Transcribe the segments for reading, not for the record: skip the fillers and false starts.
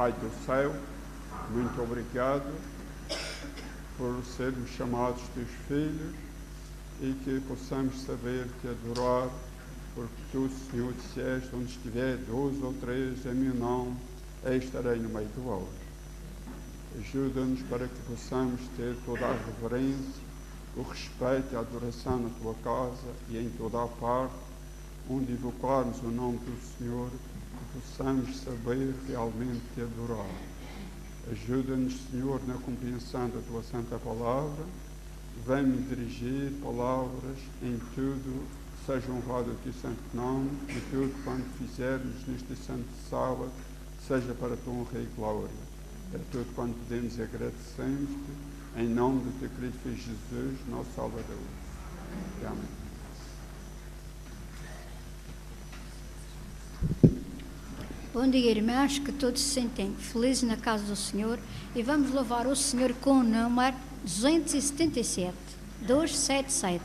Pai do céu, muito obrigado por sermos chamados teus filhos e que possamos saber te adorar, porque tu, Senhor, disseste, onde estiver 2 ou 3 em meu nome, aí estarei no meio de vós. Ajuda-nos para que possamos ter toda a reverência, o respeito e a adoração na tua casa e em toda a parte, onde invocarmos o nome do Senhor, que possamos saber realmente te adorar. Ajuda-nos, Senhor, na compreensão da tua santa palavra. Vem-me dirigir palavras em tudo, seja honrado o teu santo nome, e tudo quanto fizermos neste santo sábado, seja para a tua honra e glória. É tudo quanto podemos agradecer-te, em nome do teu querido Filho Jesus, nosso Salvador. Amém. Bom dia, irmãos, que todos se sentem felizes na casa do Senhor, e vamos louvar o Senhor com o número 277, 277.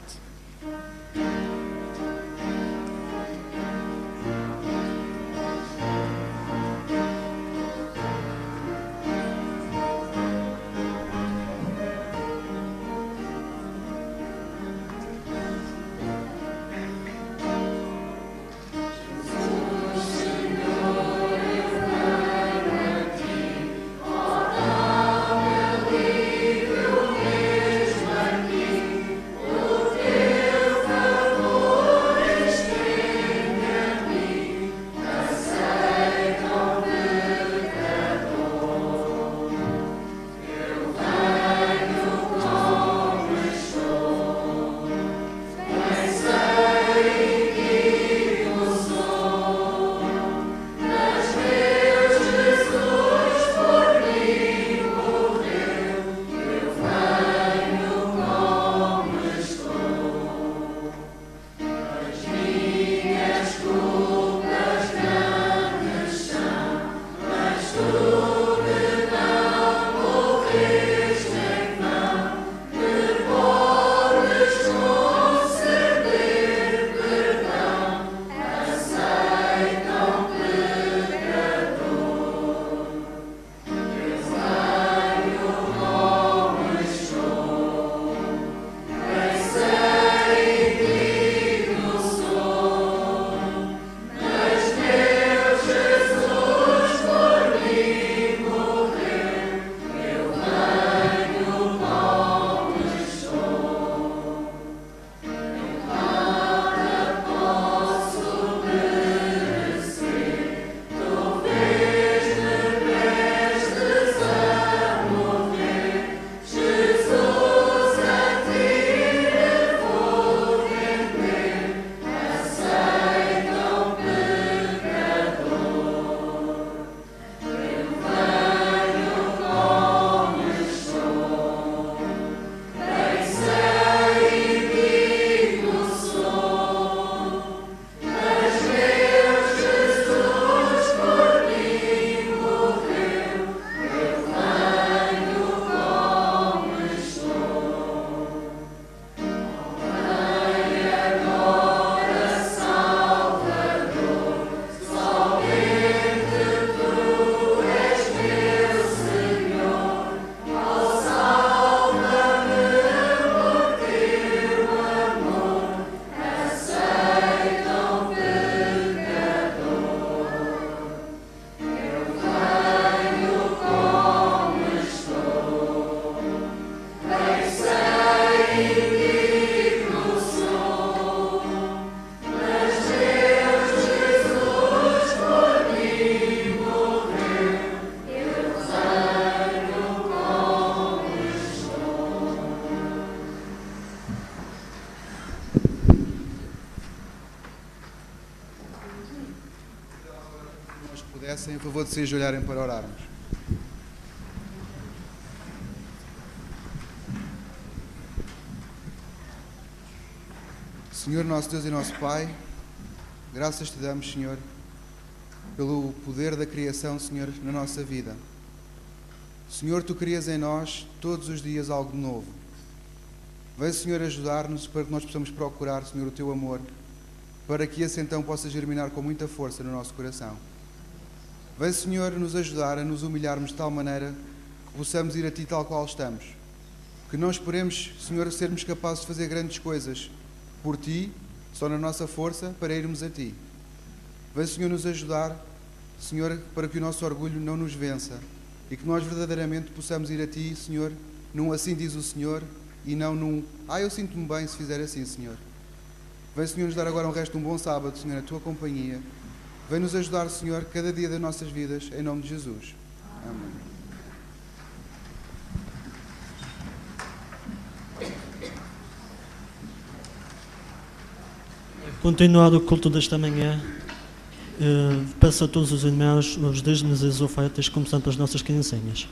Em favor de se ajoelharem para orarmos. Senhor, nosso Deus e nosso Pai, graças te damos, Senhor, pelo poder da criação, Senhor, na nossa vida. Senhor, tu crias em nós todos os dias algo novo. Vem, Senhor, ajudar-nos para que nós possamos procurar, Senhor, o teu amor, para que esse então possa germinar com muita força no nosso coração. Vem, Senhor, nos ajudar a nos humilharmos de tal maneira que possamos ir a Ti tal qual estamos. Que não esperemos, Senhor, sermos capazes de fazer grandes coisas por Ti, só na nossa força, para irmos a Ti. Vem, Senhor, nos ajudar, Senhor, para que o nosso orgulho não nos vença e que nós verdadeiramente possamos ir a Ti, Senhor, num assim diz o Senhor e não num eu sinto-me bem se fizer assim, Senhor. Vem, Senhor, nos dar agora um resto de um bom sábado, Senhor, na Tua companhia. Vem nos ajudar, Senhor, cada dia das nossas vidas, em nome de Jesus. Amém. Continuado o culto desta manhã, peço a todos os irmãos os dízimos e as ofertas, começando pelas nossas criancinhas.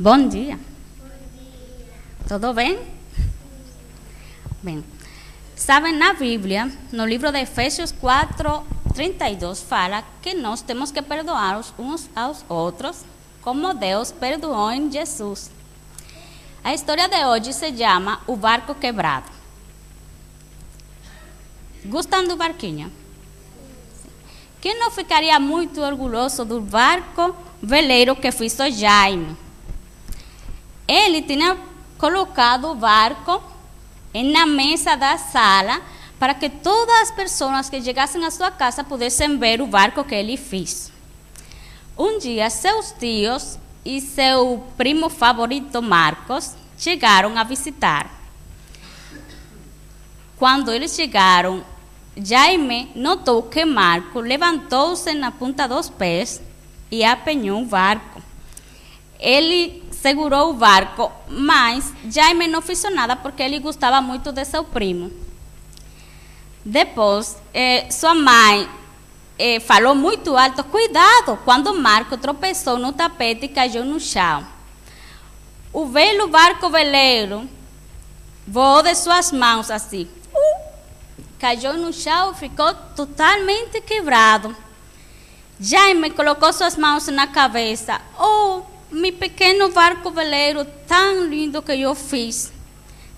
Bom dia. Tudo bem? Bem, sabem, na Bíblia, no livro de Efésios 4, 32 fala que nós temos que perdoar uns aos outros, como Deus perdoou em Jesus. A história de hoje se chama O Barco Quebrado. Gostam do barquinho? Quem não ficaria muito orgulhoso do barco veleiro que fez o Jaime? Ele tinha colocado o barco na mesa da sala para que todas as pessoas que chegassem à sua casa pudessem ver o barco que ele fez. Um dia, seus tios e seu primo favorito Marcos chegaram a visitar. Quando eles chegaram, Jaime notou que Marco levantou-se na ponta dos pés e apanhou o barco. Ele segurou o barco, mas Jaime não fez nada porque ele gostava muito de seu primo. Depois, sua mãe falou muito alto: cuidado, quando Marco tropeçou no tapete e caiu no chão. O velho barco veleiro voou de suas mãos assim. Caiu no chão e ficou totalmente quebrado. Jaime colocou suas mãos na cabeça. Oh, meu pequeno barco veleiro tão lindo que eu fiz.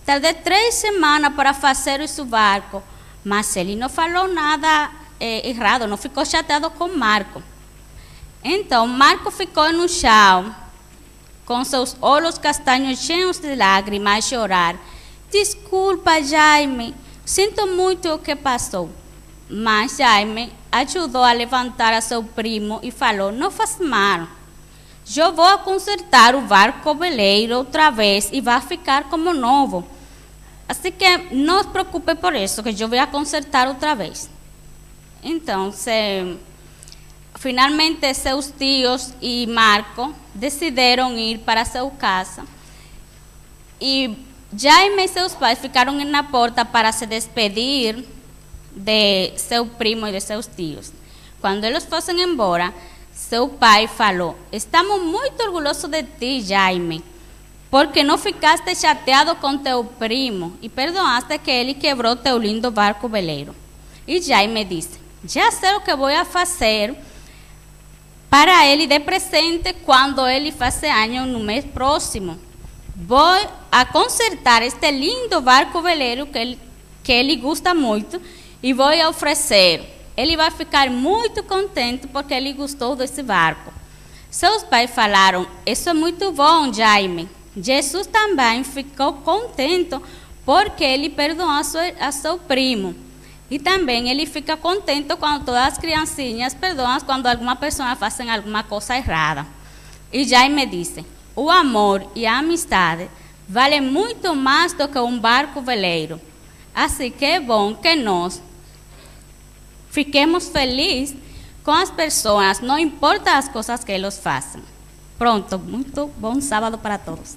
Tardei 3 semanas para fazer esse barco, mas ele não falou nada errado, não ficou chateado com Marco. Então, Marco ficou no chão, com seus olhos castanhos cheios de lágrimas, a chorar. Desculpa, Jaime, sinto muito o que passou. Mas Jaime ajudou a levantar a seu primo e falou: não faz mal. Eu vou consertar o barco veleiro outra vez e vai ficar como novo. Assim que não se preocupe por isso, que eu vou consertar outra vez. Então, finalmente seus tios e Marco decidiram ir para sua casa. E Jaime e seus pais ficaram na porta para se despedir de seu primo e de seus tios. Quando eles fossem embora, seu pai falou: estamos muito orgulhosos de ti, Jaime, porque não ficaste chateado com teu primo e perdoaste que ele quebrou teu lindo barco veleiro. E Jaime disse: já sei o que vou fazer para ele de presente quando ele faça ano no mês próximo. Vou a consertar este lindo barco veleiro que ele gosta muito e vou oferecer. Ele vai ficar muito contente porque ele gostou desse barco. Seus pais falaram: isso é muito bom, Jaime. Jesus também ficou contente porque ele perdoou a seu primo. E também ele fica contente quando todas as criancinhas perdoam quando alguma pessoa faz alguma coisa errada. E Jaime disse: o amor e a amizade valem muito mais do que um barco veleiro. Assim que é bom que nós fiquemos felizes com as pessoas, não importa as coisas que eles façam. Pronto, muito bom sábado para todos.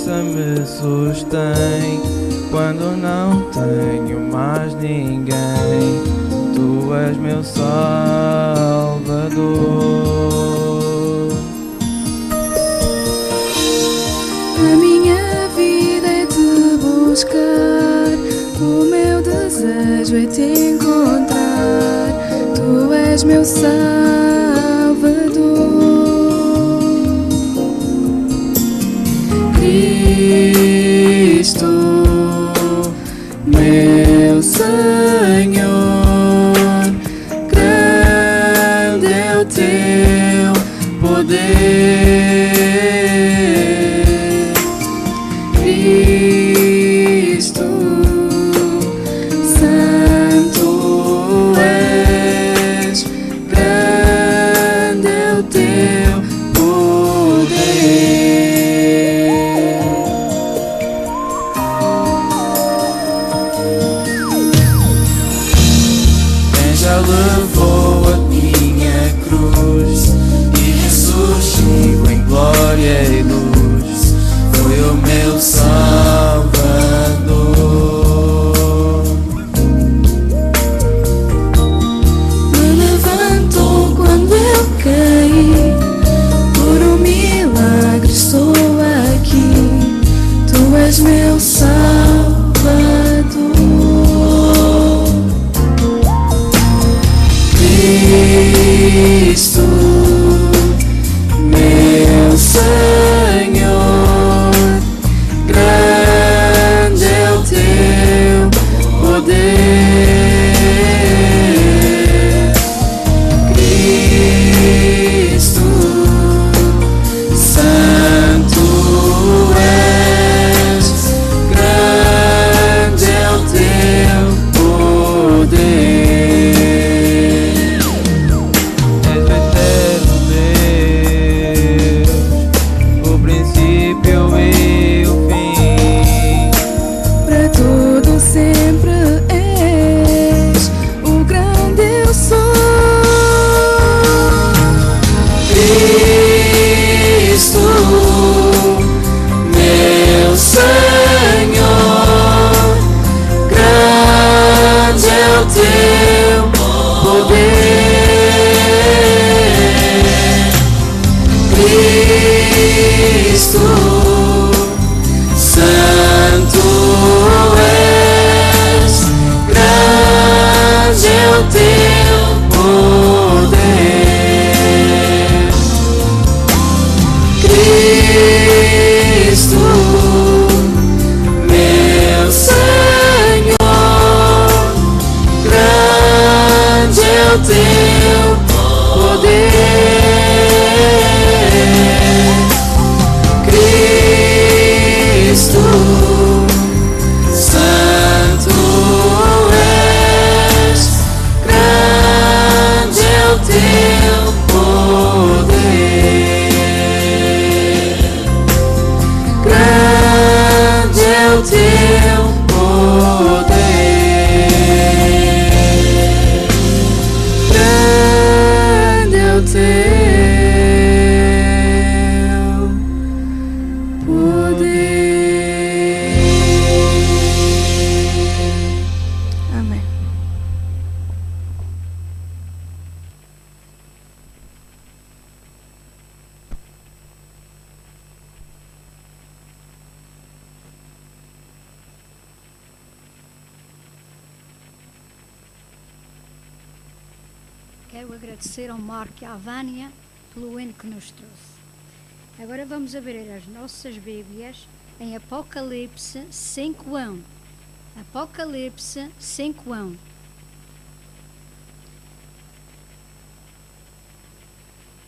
força me sustém quando não tenho mais ninguém. Tu és meu Salvador. A minha vida é te buscar, o meu desejo é te encontrar. Tu és meu Salvador. Cristo, meu Senhor, grande é o teu poder. Cristo, santo és, grande é o teu poder. Já levou a minha cruz e ressurgiu em glória e luz. Foi o meu Salvador. Me levantou quando eu caí, por um milagre estou aqui. Tu és meu Salvador. Cristo, meu Senhor, grande é o teu poder. Cristo, santo és, grande é o teu poder. Teu poder, Cristo, santo és, grande é o teu poder. Cristo, meu Senhor, grande é o teu poder. Cristo, santo és, grande é o teu poder. Grande é o teu poder. Grande é o teu poder. Amém. Quero agradecer ao Marco e à Vânia pelo hino que nos trouxe. Agora vamos abrir as nossas Bíblias em Apocalipse 5:1. Apocalipse 5:1.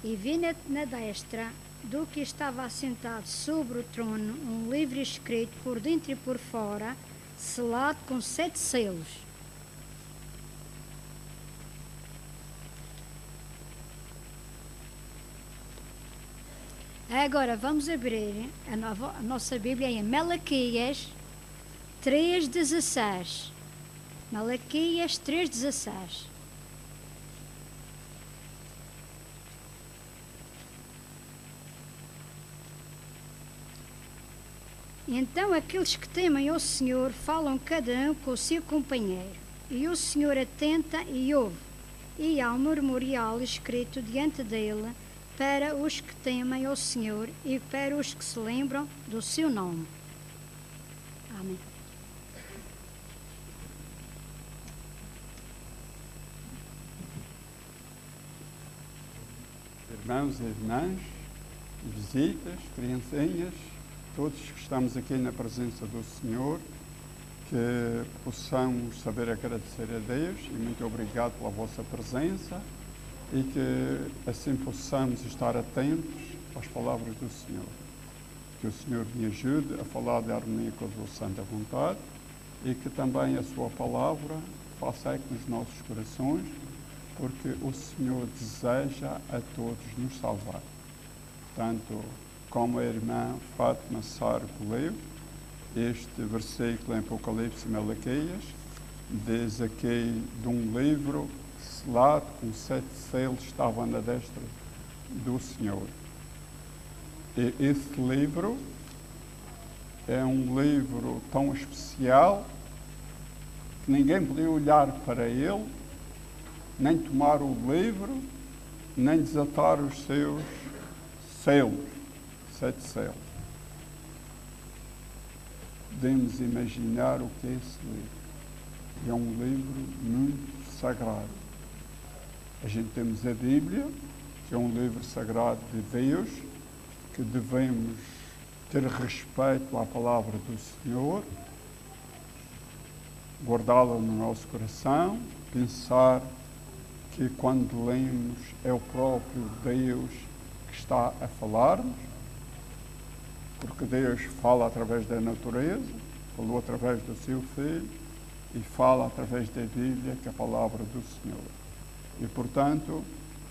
E vi na destra do que estava assentado sobre o trono um livro escrito por dentro e por fora, selado com 7 selos. Agora vamos abrir a nossa Bíblia em Malaquias 3:16. Malaquias 3:16. Então aqueles que temem ao Senhor falam cada um com o seu companheiro, e o Senhor atenta e ouve, e há um memorial escrito diante dele para os que temem ao Senhor e para os que se lembram do seu nome. Amém. Irmãos e irmãs, visitas, criancinhas, todos que estamos aqui na presença do Senhor, que possamos saber agradecer a Deus e muito obrigado pela vossa presença e que assim possamos estar atentos às palavras do Senhor. Que o Senhor me ajude a falar de harmonia com a sua santa vontade e que também a sua palavra faça eco nos nossos corações, porque o Senhor deseja a todos nos salvar. Portanto, como a irmã Fátima Sarco leu, este versículo em Apocalipse e Malaquias diz aqui de um livro selado com 7 selos estava na destra do Senhor. E esse livro é um livro tão especial que ninguém podia olhar para ele, nem tomar o livro, nem desatar os seus selos, 7 selos. Podemos imaginar o que é esse livro. É um livro muito sagrado. A gente temos a Bíblia, que é um livro sagrado de Deus, que devemos ter respeito à palavra do Senhor, guardá-la no nosso coração, pensar que quando lemos é o próprio Deus que está a falar-nos, porque Deus fala através da natureza, falou através do seu Filho e fala através da Bíblia, que é a palavra do Senhor. E, portanto,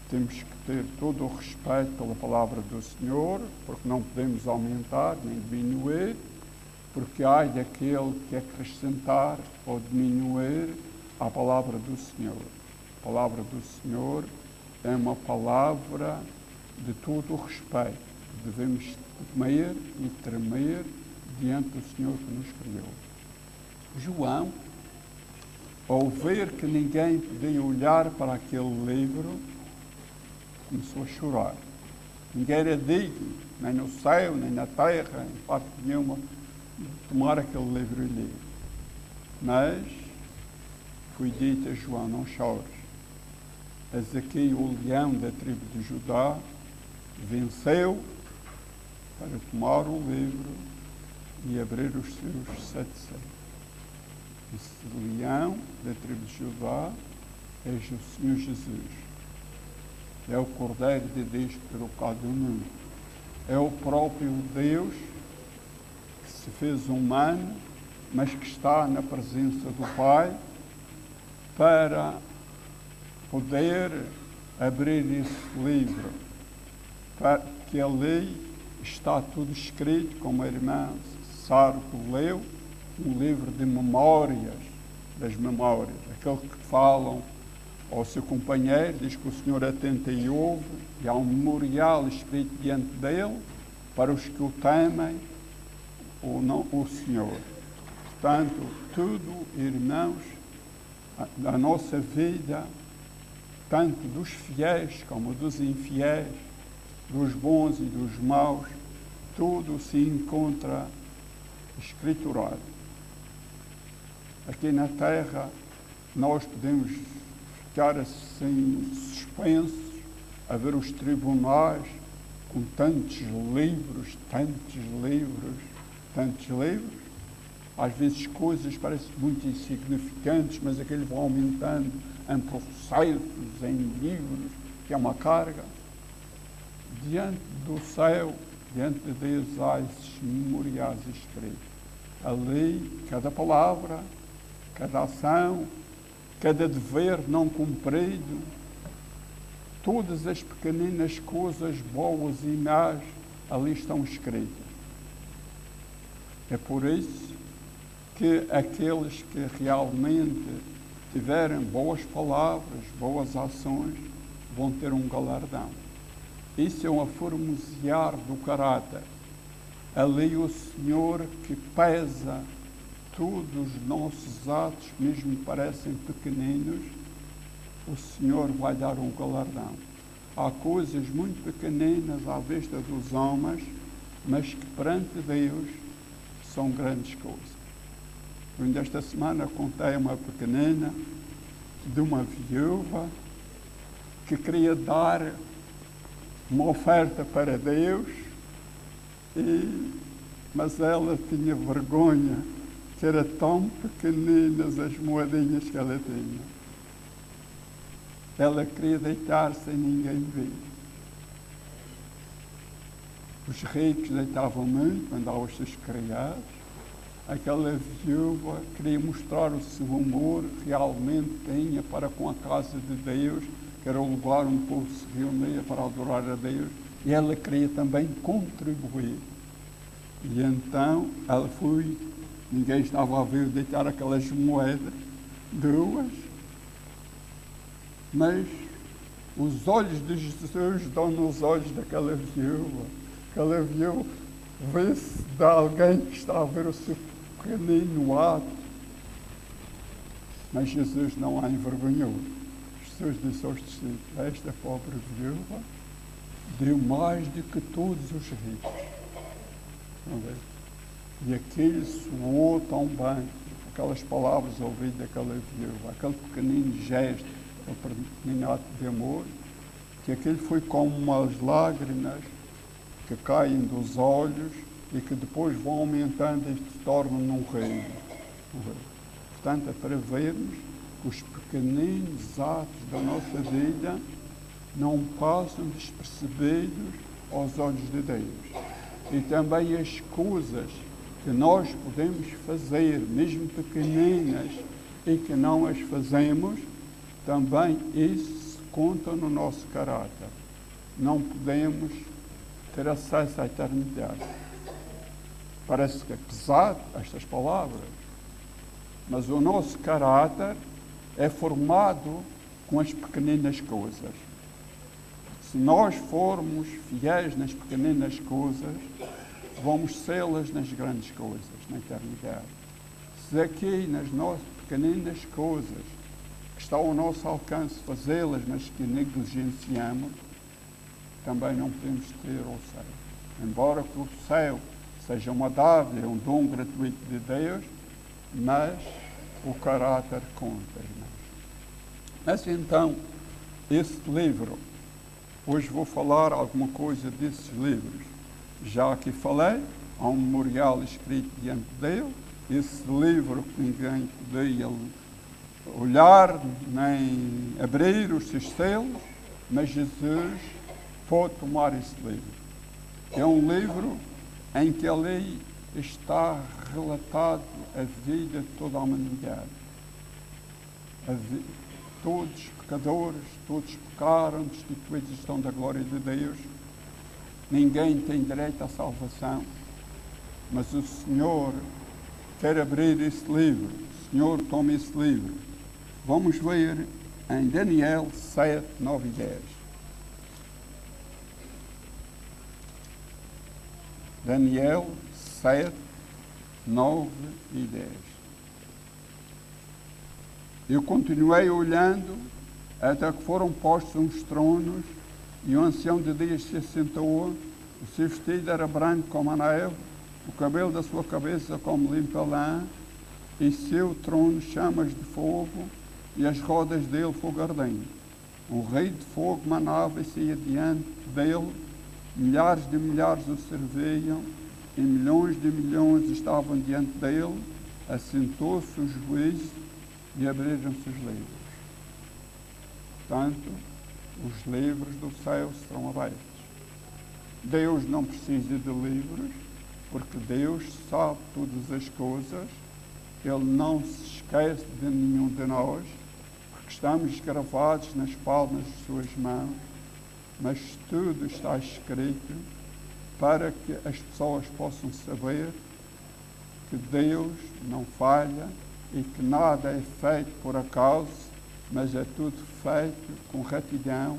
temos que ter todo o respeito pela palavra do Senhor, porque não podemos aumentar nem diminuir, porque há daquele que acrescentar ou diminuir à palavra do Senhor. A palavra do Senhor é uma palavra de todo o respeito. Devemos temer e tremer diante do Senhor que nos criou. João, ao ver que ninguém podia olhar para aquele livro, começou a chorar. Ninguém era digno, nem no céu, nem na terra, em parte nenhuma, de tomar aquele livro e ler. Mas foi dito a João: não chores. Eis aqui o leão da tribo de Judá venceu para tomar o livro e abrir os seus 7 selos. Esse leão da tribo de Judá é o Senhor Jesus. É o Cordeiro de Deus que tirou o pecado do mundo. É o próprio Deus que se fez humano, mas que está na presença do Pai para poder abrir esse livro, para que ali está tudo escrito, como a irmã Sarco leu, um livro de memórias, das memórias, aqueles que falam ao seu companheiro, diz que o Senhor atenta e ouve, e há um memorial escrito diante dele, para os que o temem, ou não o Senhor. Portanto, tudo, irmãos, a nossa vida, tanto dos fiéis como dos infiéis, dos bons e dos maus, tudo se encontra escriturado. Aqui na Terra, nós podemos ficar assim suspensos a ver os tribunais com tantos livros, às vezes coisas parecem muito insignificantes, mas aquele vão aumentando em processos, em livros, que é uma carga. Diante do céu, diante de Deus, há esses memoriais escritos. Ali, cada palavra, cada ação, cada dever não cumprido, todas as pequeninas coisas boas e más ali estão escritas. É por isso que aqueles que realmente tiverem boas palavras, boas ações, vão ter um galardão. Isso é um aformosear do caráter. ali o Senhor que pesa todos os nossos atos, mesmo parecem pequeninos, o Senhor vai dar um galardão. Há coisas muito pequeninas à vista dos homens, mas que perante Deus são grandes coisas. Eu ainda esta semana contei uma pequenina de uma viúva que queria dar uma oferta para Deus, mas ela tinha vergonha, que eram tão pequeninas as moedinhas que ela tinha. Ela queria deitar sem ninguém ver. Os ricos deitavam muito, mandavam os seus criados. Aquela viúva queria mostrar o seu amor realmente tinha para com a casa de Deus, que era o lugar onde o povo se reunia para adorar a Deus, e ela queria também contribuir. E então ela foi, ninguém estava a ver deitar aquelas moedas, duas, mas os olhos de Jesus dão nos olhos daquela viúva. Aquela viúva vê-se de alguém que está a ver o seu pequenino ato. Mas Jesus não a envergonhou. Jesus disse aos discípulos: esta pobre viúva deu mais do que todos os ricos. E aquilo soou tão bem, aquelas palavras ouvidas daquela viúva, aquele pequenino gesto, aquele pequenino ato de amor, que aquilo foi como umas lágrimas que caem dos olhos e que depois vão aumentando e se tornam num reino. Portanto, é para vermos que os pequeninos atos da nossa vida não passam despercebidos aos olhos de Deus. E também as coisas que nós podemos fazer, mesmo pequeninas, e que não as fazemos, também isso conta no nosso caráter. Não podemos ter acesso à eternidade. Parece que é pesado estas palavras, mas o nosso caráter é formado com as pequeninas coisas. Se nós formos fiéis nas pequeninas coisas, vamos sê-las nas grandes coisas, na eternidade. Se aqui nas nossas pequeninas coisas, que está ao nosso alcance fazê-las, mas que negligenciamos, também não podemos ter o céu. Embora que o céu seja uma dádiva, um dom gratuito de Deus, mas o caráter conta, irmãos. Mas então, esse livro, hoje vou falar alguma coisa desses livros. Já aqui falei, há um memorial escrito diante dele, esse livro que ninguém podia olhar, nem abrir os seus selos, mas Jesus pode tomar esse livro. É um livro em que ali está relatado a vida de toda a humanidade. Todos os pecadores, todos pecaram, destituídos estão da glória de Deus. Ninguém tem direito à salvação, mas o Senhor quer abrir esse livro. O Senhor toma esse livro. Vamos ver em Daniel 7, 9 e 10. Daniel 7, 9 e 10. Eu continuei olhando até que foram postos uns tronos e o ancião de dias se assentou. O seu vestido era branco como a neve, o cabelo da sua cabeça como limpa lã, e seu trono chamas de fogo e as rodas dele fogo ardente. Um rei de fogo manava e saía diante dele, milhares de milhares o serviam e milhões de milhões estavam diante dele. Assentou-se o juízo e abriram-se os livros. Portanto, os livros do céu serão abertos. Deus não precisa de livros, porque Deus sabe todas as coisas. Ele não se esquece de nenhum de nós, porque estamos gravados nas palmas de suas mãos, mas tudo está escrito para que as pessoas possam saber que Deus não falha e que nada é feito por acaso, mas é tudo feito com retidão,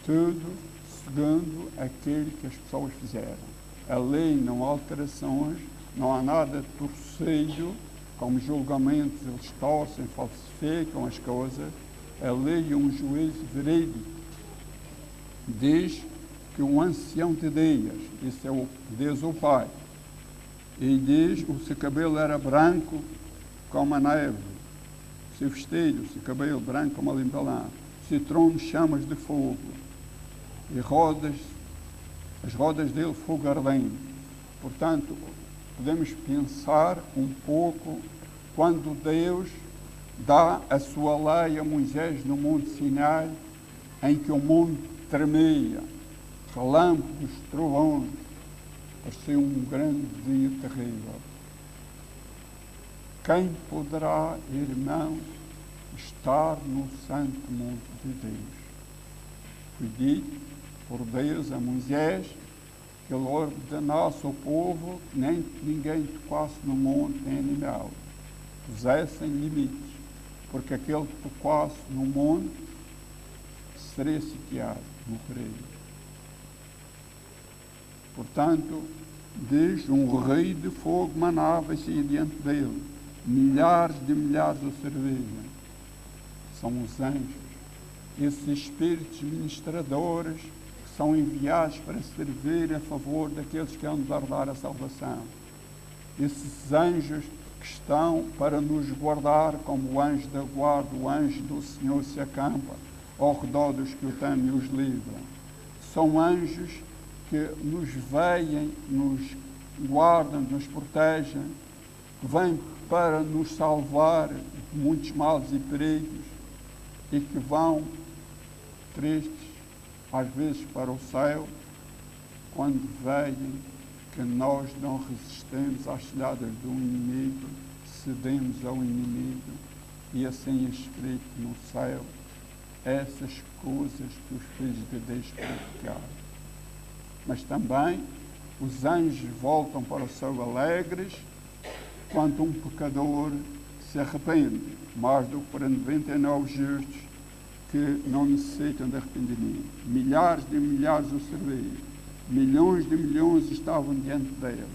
tudo segundo aquilo que as pessoas fizeram. A lei não há alterações, não há nada torcido, como julgamentos, eles torcem, falsificam as coisas. A lei é um juízo verídico. Diz que um ancião de dias, isso é Deus o Pai, e diz que o seu cabelo era branco como a neve, o seu vestido, o seu cabelo branco como a limpelã, o seu trono chamas de fogo, e as rodas dele fogo ardente. Portanto, podemos pensar um pouco quando Deus dá a sua lei a Moisés no Monte Sinai, em que o mundo tremia, relâmpagos, trovões, parecia um grande dia terrível. Quem poderá, irmãos, estar no santo monte de Deus? Foi dito por Deus a Moisés que ele ordenasse ao povo que nem ninguém tocasse no monte nem animal, pusessem limites, porque aquele que tocasse no monte seria sitiado, morreria. Portanto, diz, um rio de fogo manava-se diante dele, milhares de milhares o serviam. São os anjos, esses espíritos ministradores que são enviados para servir a favor daqueles que hão de herdar a salvação. Esses anjos que estão para nos guardar, como o anjo da guarda, o anjo do Senhor se acampa ao redor dos que o temem e os livram. São anjos que nos veem, nos guardam, nos protegem, que vêm para nos salvar de muitos males e perigos e que vão tristes, às vezes, para o céu, quando veem que nós não resistimos às cilhadas do inimigo, cedemos ao inimigo e assim é escrito no céu essas coisas que os filhos de Deus praticaram. Mas também os anjos voltam para o céu alegres quando um pecador se arrepende, mais do que para 99 justos que não necessitam de arrependimento. Milhares de milhares o serviam, milhões de milhões estavam diante dele.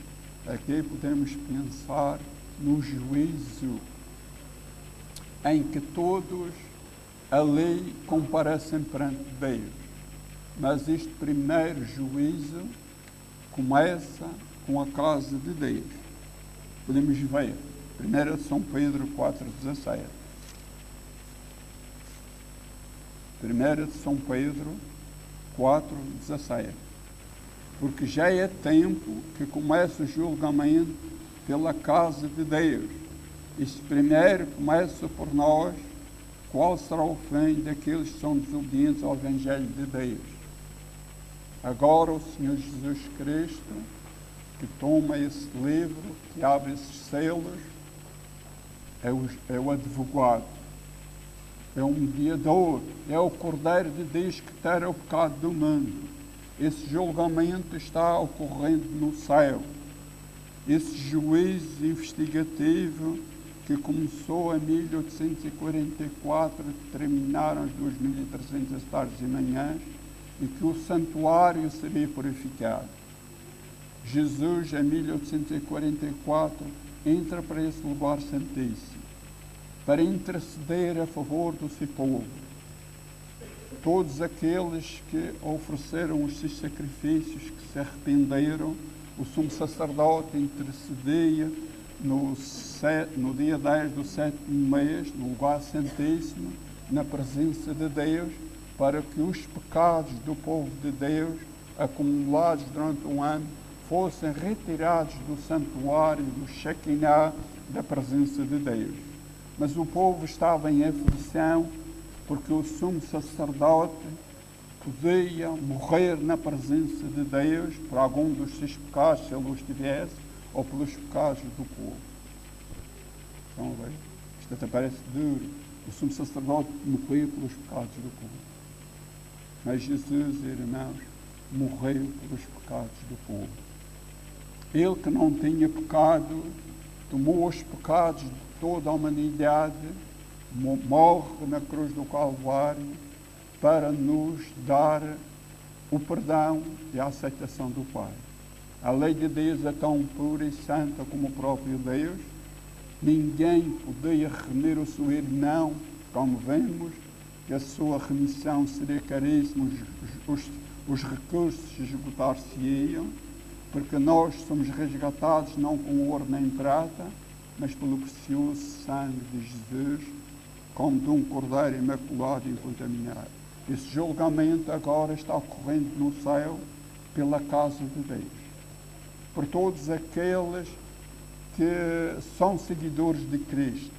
Aqui podemos pensar no juízo em que todos a lei comparecem perante Deus. Mas este primeiro juízo começa com a casa de Deus. Podemos ver, 1 São Pedro 4,17. 1 São Pedro 4,17. Porque já é tempo que começa o julgamento pela casa de Deus. Isto primeiro começa por nós. Qual será o fim daqueles que são desobedientes ao Evangelho de Deus? Agora o Senhor Jesus Cristo, que toma esse livro, que abre esses selos, é o advogado, é o mediador, é o Cordeiro de Deus que tira o pecado do mundo. Esse julgamento está ocorrendo no céu. Esse juízo investigativo que começou em 1844, terminaram as 2.300 tardes e manhãs, e que o santuário seria purificado. Jesus, em 1844, entra para esse lugar santíssimo, para interceder a favor do seu povo. Todos aqueles que ofereceram os seus sacrifícios, que se arrependeram, o sumo sacerdote intercedia no dia 10 do 7º mês, no lugar santíssimo, na presença de Deus, para que os pecados do povo de Deus, acumulados durante um ano, fossem retirados do santuário, do Shekinah, da presença de Deus. Mas o povo estava em aflição, porque o sumo sacerdote podia morrer na presença de Deus por algum dos seus pecados, se ele os tivesse, ou pelos pecados do povo. Estão a ver? Isto até parece duro. O sumo sacerdote morreu pelos pecados do povo. Mas Jesus, irmãos, morreu pelos pecados do povo. Ele que não tinha pecado, tomou os pecados de toda a humanidade, morre na cruz do Calvário para nos dar o perdão e a aceitação do Pai. A lei de Deus é tão pura e santa como o próprio Deus. Ninguém podia remir o seu irmão, como vemos, que a sua remissão seria caríssima, os recursos esgotar-se-iam, porque nós somos resgatados não com ouro nem prata, mas pelo precioso sangue de Jesus, como de um cordeiro imaculado e incontaminado. Esse julgamento agora está ocorrendo no céu pela casa de Deus, por todos aqueles que são seguidores de Cristo.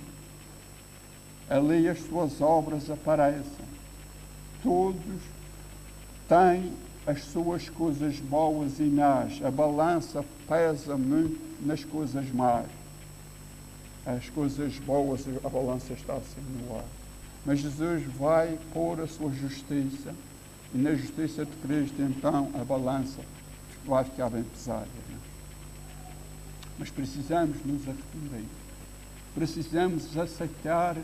Ali as suas obras aparecem. Todos têm as suas coisas boas e más. A balança pesa muito nas coisas más. As coisas boas, a balança está assim no ar. Mas Jesus vai pôr a sua justiça, e na justiça de Cristo, então, a balança vai ficar bem pesada. Mas precisamos nos arrepender. Precisamos aceitar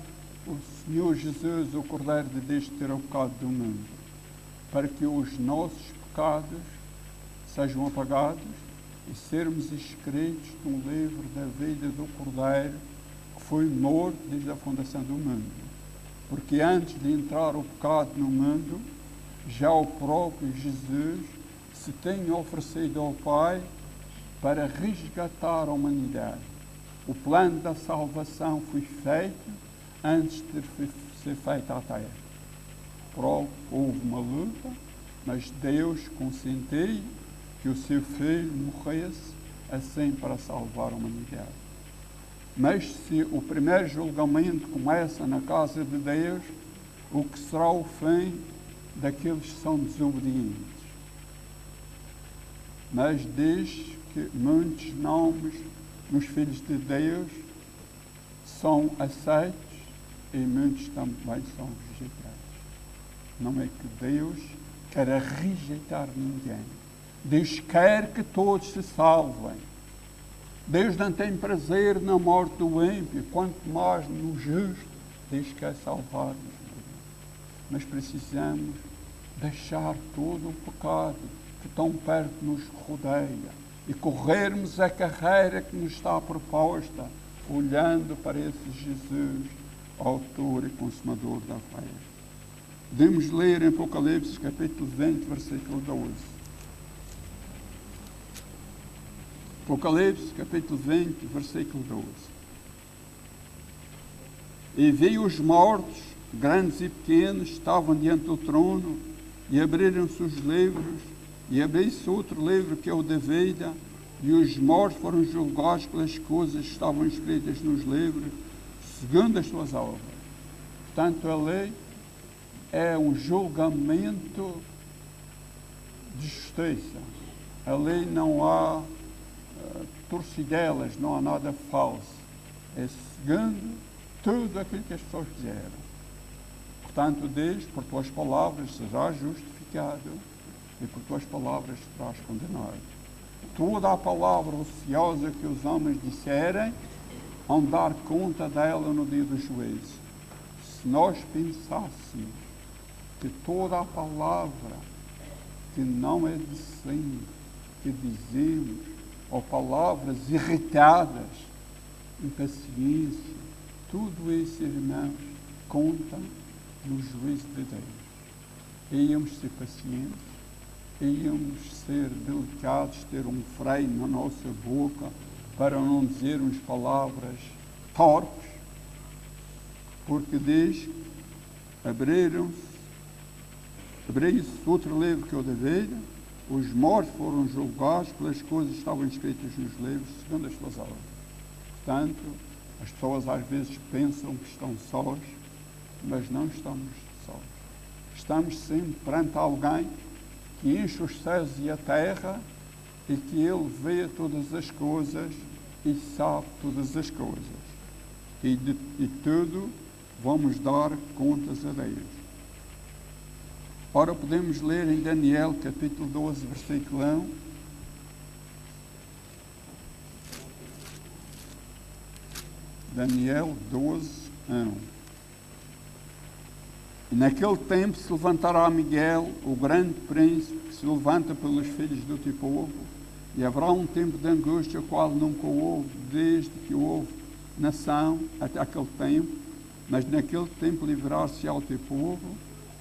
o Senhor Jesus, o Cordeiro de Deus, que tira o pecado do mundo, para que os nossos pecados sejam apagados e sermos escritos no livro da vida do Cordeiro, que foi morto desde a fundação do mundo. Porque antes de entrar o pecado no mundo, já o próprio Jesus se tem oferecido ao Pai para resgatar a humanidade. O plano da salvação foi feito antes de ser feita a terra. Houve uma luta, mas Deus consentiu que o seu Filho morresse assim para salvar a humanidade. Mas se o primeiro julgamento começa na casa de Deus, o que será o fim daqueles que são desobedientes? Mas diz que muitos nomes nos filhos de Deus são aceitos e muitos também são rejeitados. Não é que Deus quer rejeitar ninguém. Deus quer que todos se salvem. Deus não tem prazer na morte do ímpio, quanto mais no justo. Deus quer salvar-nos. Mas precisamos deixar todo o pecado que tão perto nos rodeia e corrermos a carreira que nos está proposta, olhando para esse Jesus, autor e consumador da fé. Podemos ler em Apocalipse, capítulo 20, versículo 12. Apocalipse, capítulo 20, versículo 12. E vi os mortos, grandes e pequenos, estavam diante do trono, e abriram-se os livros, e abriu-se outro livro, que é o da vida, e os mortos foram julgados pelas coisas que estavam escritas nos livros, segundo as suas obras. Portanto, a lei é um julgamento de justiça. A lei não há torcidelas, não há nada falso. É segundo tudo aquilo que as pessoas fizeram. Portanto, diz, por tuas palavras serás justificado e por tuas palavras serás condenado. Toda a palavra ociosa que os homens disserem, vão dar conta dela no dia do juízo. Se nós pensássemos que toda a palavra que não é de sim, que dizemos, ou palavras irritadas, impaciência, tudo isso, irmãos, conta no juízo de Deus. Íamos ser pacientes, íamos ser delicados, ter um freio na nossa boca para não dizermos palavras torpes, porque diz, abriu-se outro livro que é o da vida, os mortos foram julgados pelas coisas que estavam escritas nos livros, segundo as suas obras. Portanto, as pessoas às vezes pensam que estão sós, mas não estamos sós. Estamos sempre perante alguém que enche os céus e a terra e que Ele vê todas as coisas e sabe todas as coisas. E tudo vamos dar contas a Deus. Ora, podemos ler em Daniel, capítulo 12, versículo 1. Daniel 12, 1. E naquele tempo se levantará Miguel, o grande príncipe, que se levanta pelos filhos do teu povo, E haverá um tempo de angústia, o qual nunca houve, desde que houve nação até aquele tempo, mas naquele tempo livrar-se ao teu povo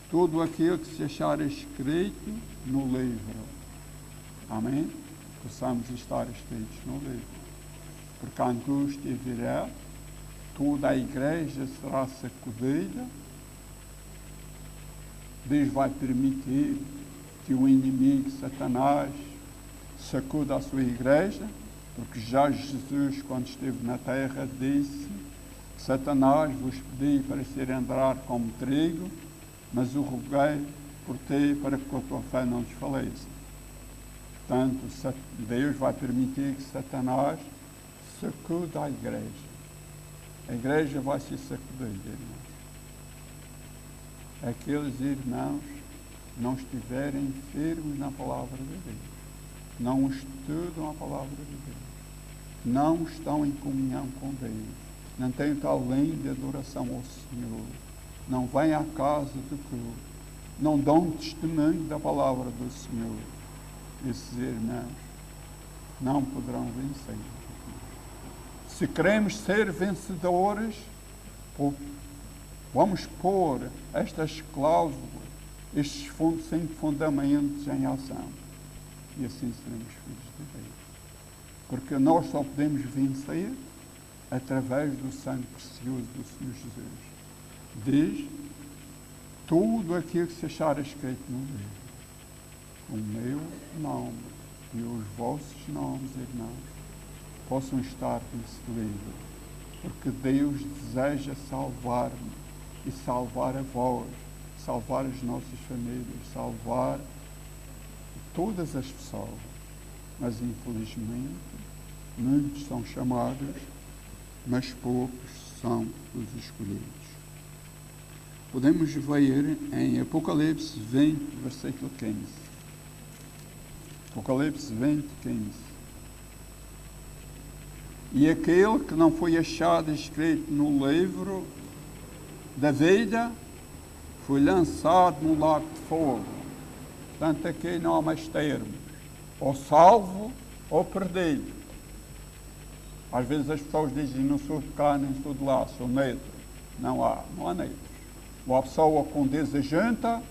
todo aquele que se achar escrito no livro. Amém? Possamos estar escritos no livro. Porque a angústia virá, toda a igreja será sacudida, Deus vai permitir que o inimigo, Satanás, sacuda a sua igreja, porque já Jesus, quando esteve na terra, disse: Satanás vos pedi para ser andar como trigo, mas o roguei por ti para que a tua fé não desfaleça. Portanto, Deus vai permitir que Satanás sacuda a igreja. A igreja vai ser sacudida, irmãos. Aqueles irmãos que não estiverem firmes na palavra de Deus, não estudam a palavra de Deus, não estão em comunhão com Deus, não têm talento de adoração ao Senhor, não vêm à casa do culto, não dão testemunho da palavra do Senhor, esses irmãos não poderão vencer. Se queremos ser vencedores, vamos pôr estas cláusulas, estes 5 fundamentos em ação. E assim seremos filhos de Deus. Porque nós só podemos vencer através do sangue precioso do Senhor Jesus. Diz: tudo aquilo que se achar escrito no livro, o meu nome e os vossos nomes, irmãos, possam estar nesse livro. Porque Deus deseja salvar-me e salvar a vós, salvar as nossas famílias, salvar todas as pessoas. Mas infelizmente muitos são chamados, mas poucos são os escolhidos. Podemos ver em Apocalipse 20, versículo 15. Apocalipse 20, 15. E aquele que não foi achado escrito no livro da vida foi lançado no lago de fogo. Portanto, aqui não há mais termos, ou salvo ou perdido. Às vezes as pessoas dizem: não sou de cá nem sou de lá, sou neutro. Não há neutros. Ou a pessoa com Deus ajunta,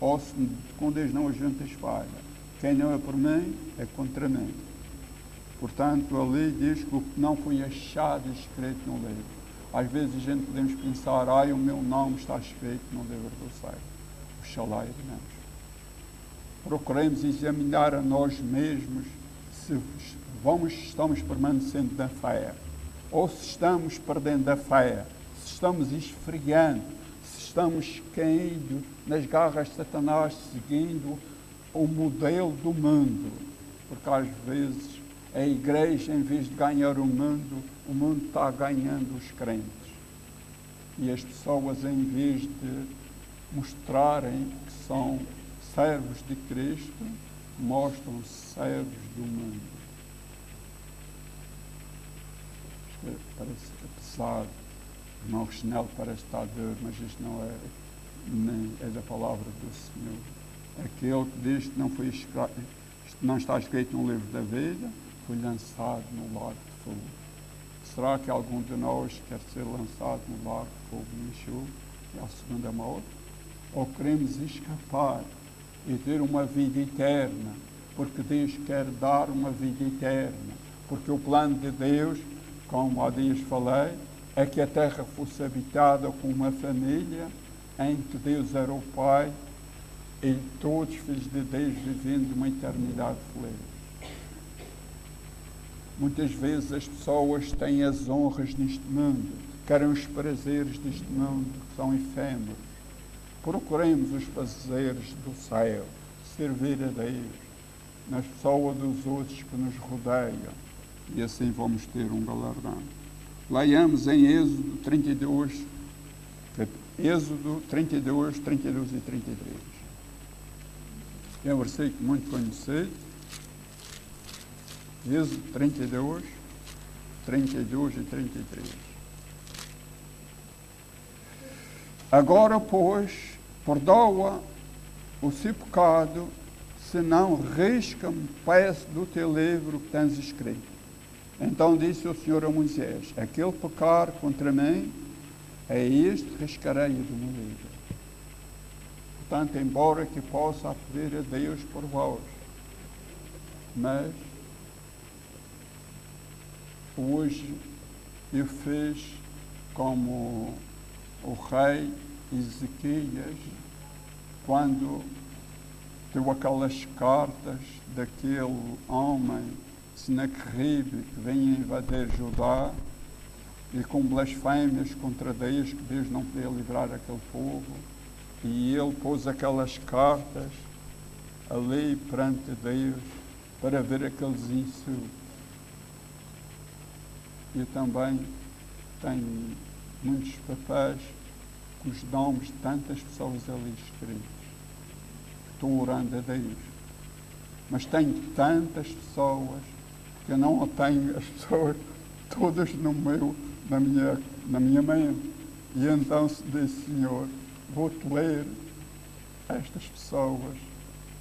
ou se com Deus não ajunta, espalha. Quem não é por mim é contra mim. Portanto, ali diz que o que não foi achado escrito no livro. Às vezes a gente podemos pensar: o meu nome está escrito no livro do céu. Oxalá, irmãos. Procuremos examinar a nós mesmos se estamos permanecendo na fé, ou se estamos perdendo a fé, se estamos esfriando, se estamos caindo nas garras de Satanás, seguindo o modelo do mundo. Porque às vezes a igreja, em vez de ganhar o mundo está ganhando os crentes. E as pessoas, em vez de mostrarem que são servos de Cristo, mostram-se servos do mundo. Isto parece pesado. O meu chinelo parece estar duro, mas isto não é, nem é da palavra do Senhor. Aquele que diz que não foi escrito, não está escrito no livro da vida, foi lançado no lago de fogo. Será que algum de nós quer ser lançado no lago de fogo e enxofre, que é a segunda morte? Ou queremos escapar e ter uma vida eterna, porque Deus quer dar uma vida eterna? Porque o plano de Deus, como há dias falei, é que a terra fosse habitada com uma família em que Deus era o Pai e todos os filhos de Deus vivendo uma eternidade feliz. Muitas vezes as pessoas têm as honras neste mundo, querem os prazeres deste mundo, que são efêmeros. Procuremos os prazeres do céu, servir a Deus, nas pessoas dos outros que nos rodeiam, e assim vamos ter um galardão. Leiamos em Êxodo 32, 32 e 33. É um versículo muito conhecido. Êxodo 32 e 33. Agora, pois, perdoa o seu pecado, se não, risca-me, peço do teu livro que tens escrito. Então disse o Senhor a Moisés: aquele pecar contra mim, a este riscarei do meu livro. Portanto, embora que possa pedir a Deus por vós, mas hoje eu fiz como o rei Ezequias, quando deu aquelas cartas daquele homem Senaqueribe que vinha invadir Judá e com blasfémias contra Deus, que Deus não podia livrar aquele povo, e ele pôs aquelas cartas ali perante Deus para ver aqueles insultos. Eu também tenho muitos papéis com os nomes de tantas pessoas ali escritos. Estou orando a Deus. Mas tenho tantas pessoas que eu não tenho as pessoas todas na minha mente. E então se disse: Senhor, vou-te ler estas pessoas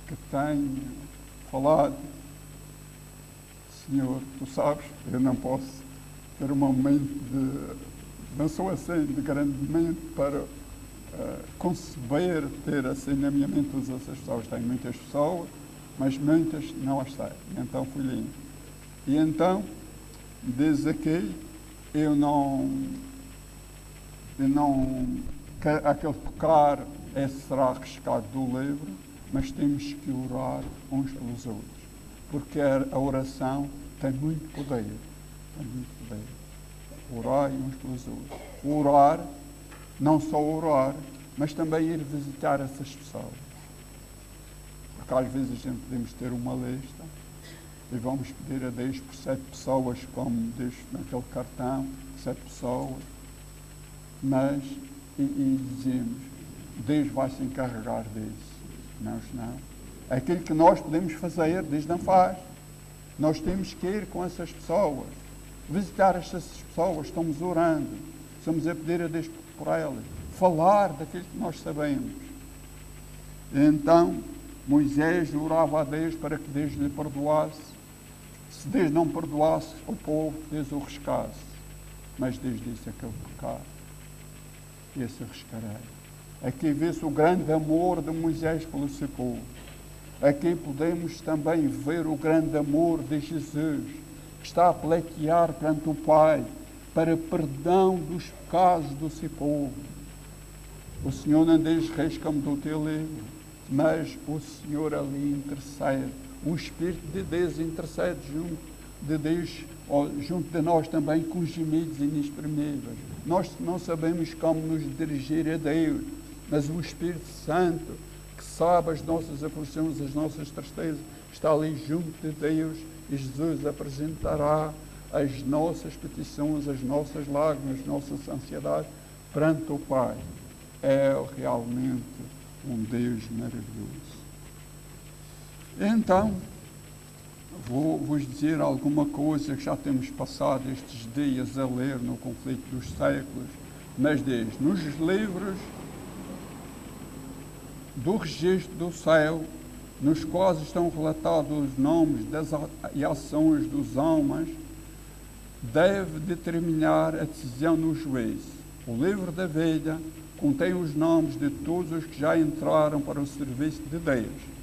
que tenho falado. Senhor, tu sabes, eu não posso ter uma mente não sou assim de grande mente para conceber, ter assim na minha mente todas essas pessoas. Tenho muitas pessoas, mas muitas não as sei. Então fui lindo. E então, diz aqui, aquele pecar será riscado do livro, mas temos que orar uns pelos outros, porque a oração tem muito poder. Tem muito poder. Orar uns pelos outros. Orar, não só orar, mas também ir visitar essas pessoas. Porque às vezes a gente podemos ter uma lista e vamos pedir a Deus por 7 pessoas, como diz naquele cartão, 7 pessoas, mas, e dizemos, Deus vai se encarregar disso. Não. Aquilo que nós podemos fazer, Deus não faz. Nós temos que ir com essas pessoas, visitar essas pessoas, estamos orando, estamos a pedir a Deus por elas, falar daquilo que nós sabemos. Então, Moisés orava a Deus para que Deus lhe perdoasse. Se Deus não perdoasse o povo, Deus o riscasse. Mas Deus disse: aquele pecado, esse riscarei. Aqui vê-se o grande amor de Moisés pelo seu povo. Aqui podemos também ver o grande amor de Jesus, que está a pleitear perante o Pai para perdão dos pecados do seu povo. O Senhor não diz: risca-me do teu livro, mas o Senhor ali intercede. O Espírito de Deus intercede junto de Deus, junto de nós também, com gemidos inexprimíveis. Nós não sabemos como nos dirigir a Deus, mas o Espírito Santo, que sabe as nossas aflições, as nossas tristezas, está ali junto de Deus, e Jesus apresentará as nossas petições, as nossas lágrimas, as nossas ansiedades perante o Pai. É realmente um Deus maravilhoso. Então, vou-vos dizer alguma coisa que já temos passado estes dias a ler no Conflito dos Séculos, mas diz: nos livros do registro do céu, nos quais estão relatados os nomes e ações dos homens, deve determinar a decisão no juízo. O livro da vida contém os nomes de todos os que já entraram para o serviço de Deus.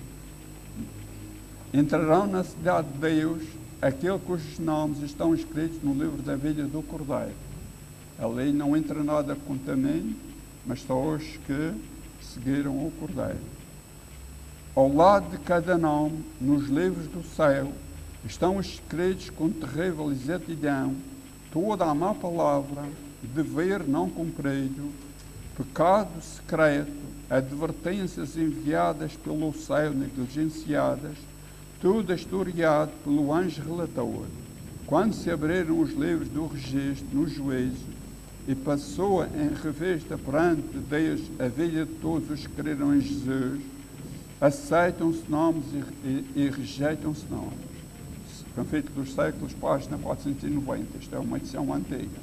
Entrarão na cidade de Deus aqueles cujos nomes estão escritos no livro da vida do Cordeiro. A lei não entra nada contra mim, mas só os que seguiram o Cordeiro. Ao lado de cada nome, nos livros do céu, estão escritos com terrível exatidão toda a má palavra, dever não cumprido, pecado secreto, advertências enviadas pelo céu negligenciadas, tudo historiado pelo anjo relator. Quando se abriram os livros do registro no juízo e passou em revista perante Deus a vida de todos os que creram em Jesus, aceitam-se nomes e rejeitam-se nomes. Conflito dos Séculos, página 490. Isto é uma edição antiga.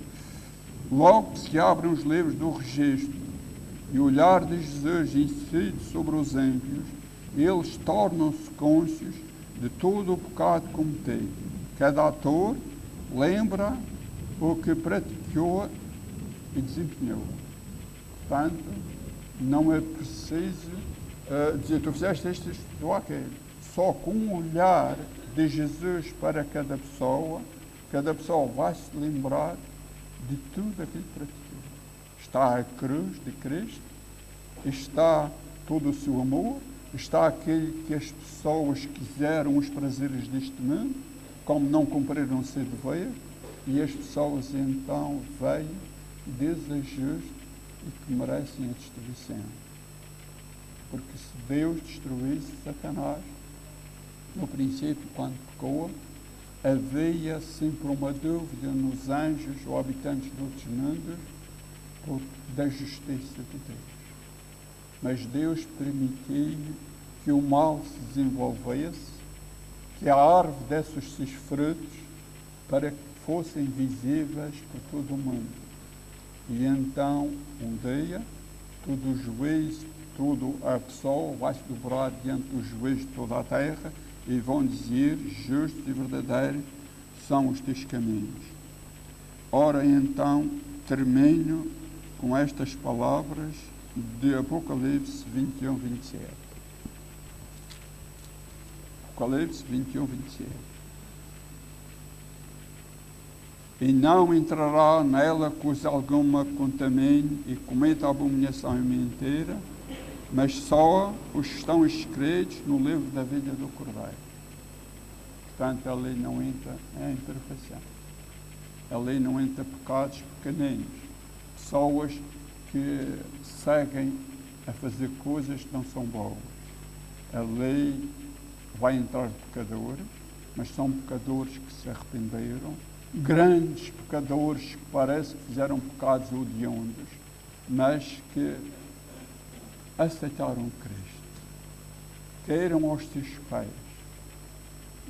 Logo que se abrem os livros do registro e o olhar de Jesus incide sobre os ímpios, eles tornam-se cônscios de todo o pecado cometido. Cada ator lembra o que praticou e desempenhou. Portanto, não é preciso dizer, tu fizeste isto, ou aquilo. Só com um olhar de Jesus para cada pessoa vai se lembrar de tudo aquilo que praticou. Está a cruz de Cristo, está todo o seu amor, está aquele que as pessoas quiseram os prazeres deste mundo, como não cumpriram o seu dever, e as pessoas então veem desejosas e que merecem a destruição. Porque se Deus destruísse Satanás, no princípio, quando pecou, havia sempre uma dúvida nos anjos ou habitantes de outros mundos da justiça de Deus. Mas Deus permitiu que o mal se desenvolvesse, que a árvore desse os seus frutos, para que fossem visíveis por todo o mundo. E então, um dia, todo o juízo, toda a pessoa vai se dobrar diante do juízo de toda a terra e vão dizer, justos e verdadeiros são os teus caminhos. Ora, então, termino com estas palavras de Apocalipse 21, 27. Apocalipse 21, 27. E não entrará nela coisa alguma que contamine e cometa abominação e mentira, mas só os que estão escritos no livro da vida do Cordeiro. Portanto, ali não entra a imperfeição. Ali não entra pecados pequeninos. Pessoas que seguem a fazer coisas que não são boas. Ali vai entrar pecadores, mas são pecadores que se arrependeram, grandes pecadores que parece que fizeram pecados hediondos, mas que aceitaram Cristo, caíram aos seus pés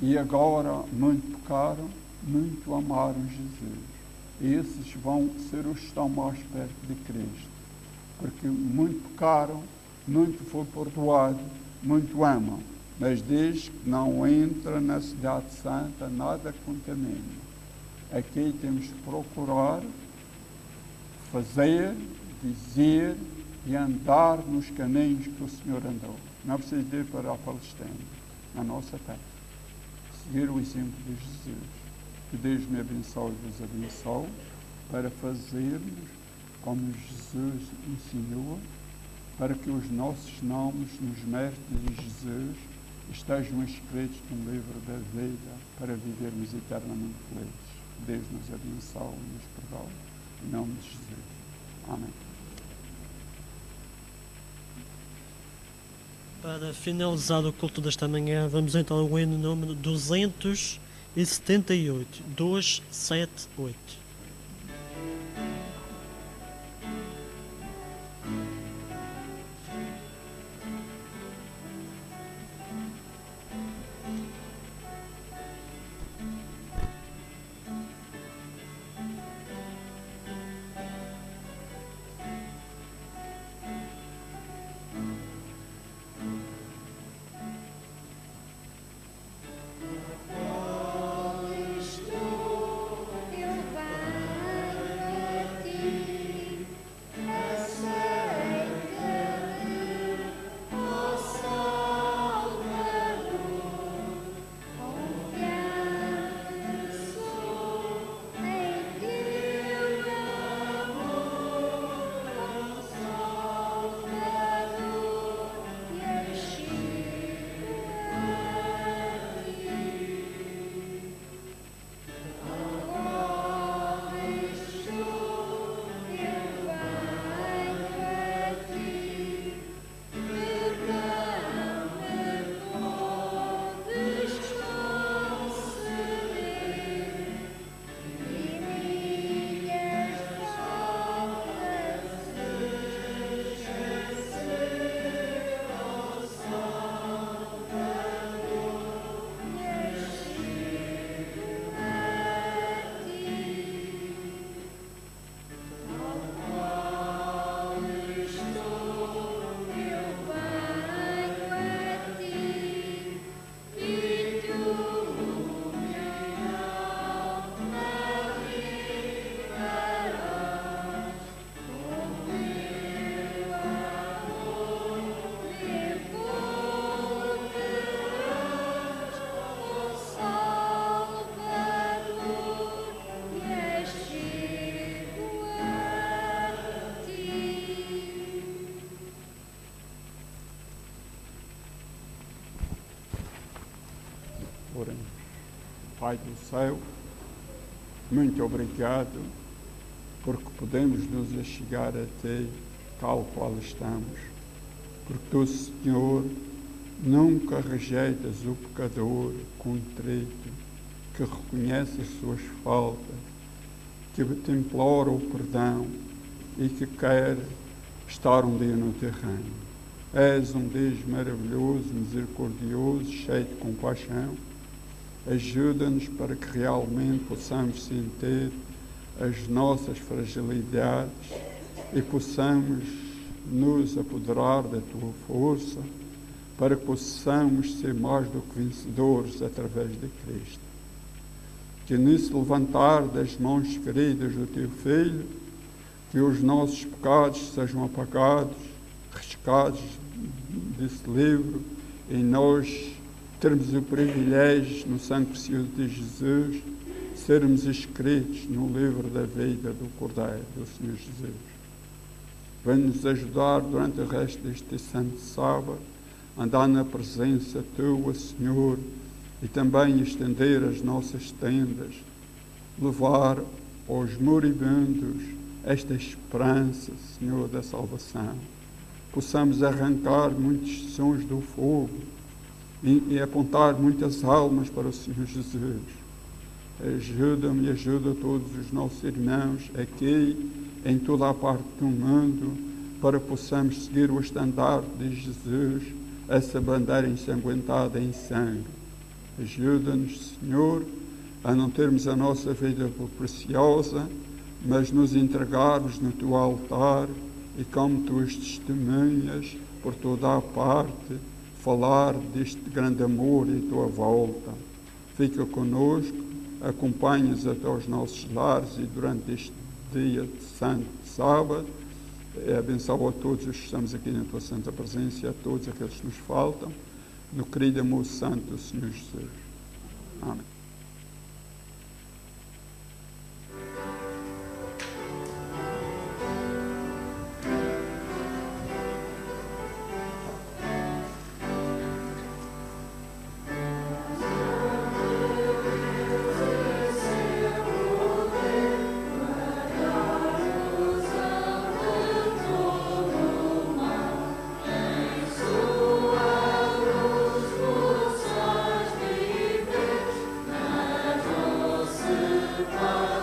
e agora muito pecaram, muito amaram Jesus. E esses vão ser os que estão mais perto de Cristo, porque muito pecaram, muito foi perdoado, muito amam, mas diz que não entra na cidade santa nada contamine. Aqui temos que procurar fazer, dizer e andar nos caminhos que o Senhor andou. Não precisa ir para a Palestina, na nossa terra. Seguir o exemplo de Jesus. Que Deus me abençoe e vos abençoe para fazermos como Jesus ensinou, para que os nossos nomes nos méritos de Jesus estejam escritos no livro da vida para vivermos eternamente felizes. Deus nos abençoe e nos perdoe. Em nome de Jesus. Amém. Para finalizar o culto desta manhã, vamos então ao hino número 278. 278. Eu Pai do céu, muito obrigado, porque podemos nos achegar a Ti, tal qual estamos. Porque Tu, Senhor, nunca rejeitas o pecador contrito, que reconhece as suas faltas, que te implora o perdão e que quer estar um dia no Teu reino. És um Deus maravilhoso, misericordioso, cheio de compaixão. Ajuda-nos para que realmente possamos sentir as nossas fragilidades e possamos nos apoderar da Tua força, para que possamos ser mais do que vencedores através de Cristo. Que nesse levantar das mãos queridas do Teu Filho, que os nossos pecados sejam apagados, riscados desse livro, e nós termos o privilégio, no sangue precioso de Jesus, sermos escritos no livro da vida do Cordeiro, do Senhor Jesus. Vem-nos ajudar durante o resto deste santo sábado, andar na presença Tua, Senhor, e também estender as nossas tendas, levar aos moribundos esta esperança, Senhor, da salvação. Possamos arrancar muitos sons do fogo e apontar muitas almas para o Senhor Jesus. Ajuda-me e ajuda todos os nossos irmãos aqui, em toda a parte do mundo, para que possamos seguir o estandarte de Jesus, essa bandeira ensanguentada em sangue. Ajuda-nos, Senhor, a não termos a nossa vida por preciosa, mas nos entregarmos no Teu altar e, como Tuas testemunhas, por toda a parte, falar deste grande amor e Tua volta. Fica conosco, acompanha-nos até aos nossos lares e durante este dia de santo sábado, abençoa a todos os que estamos aqui na Tua santa presença e a todos aqueles que nos faltam, no querido amor santo do Senhor Jesus. Amém. Pai.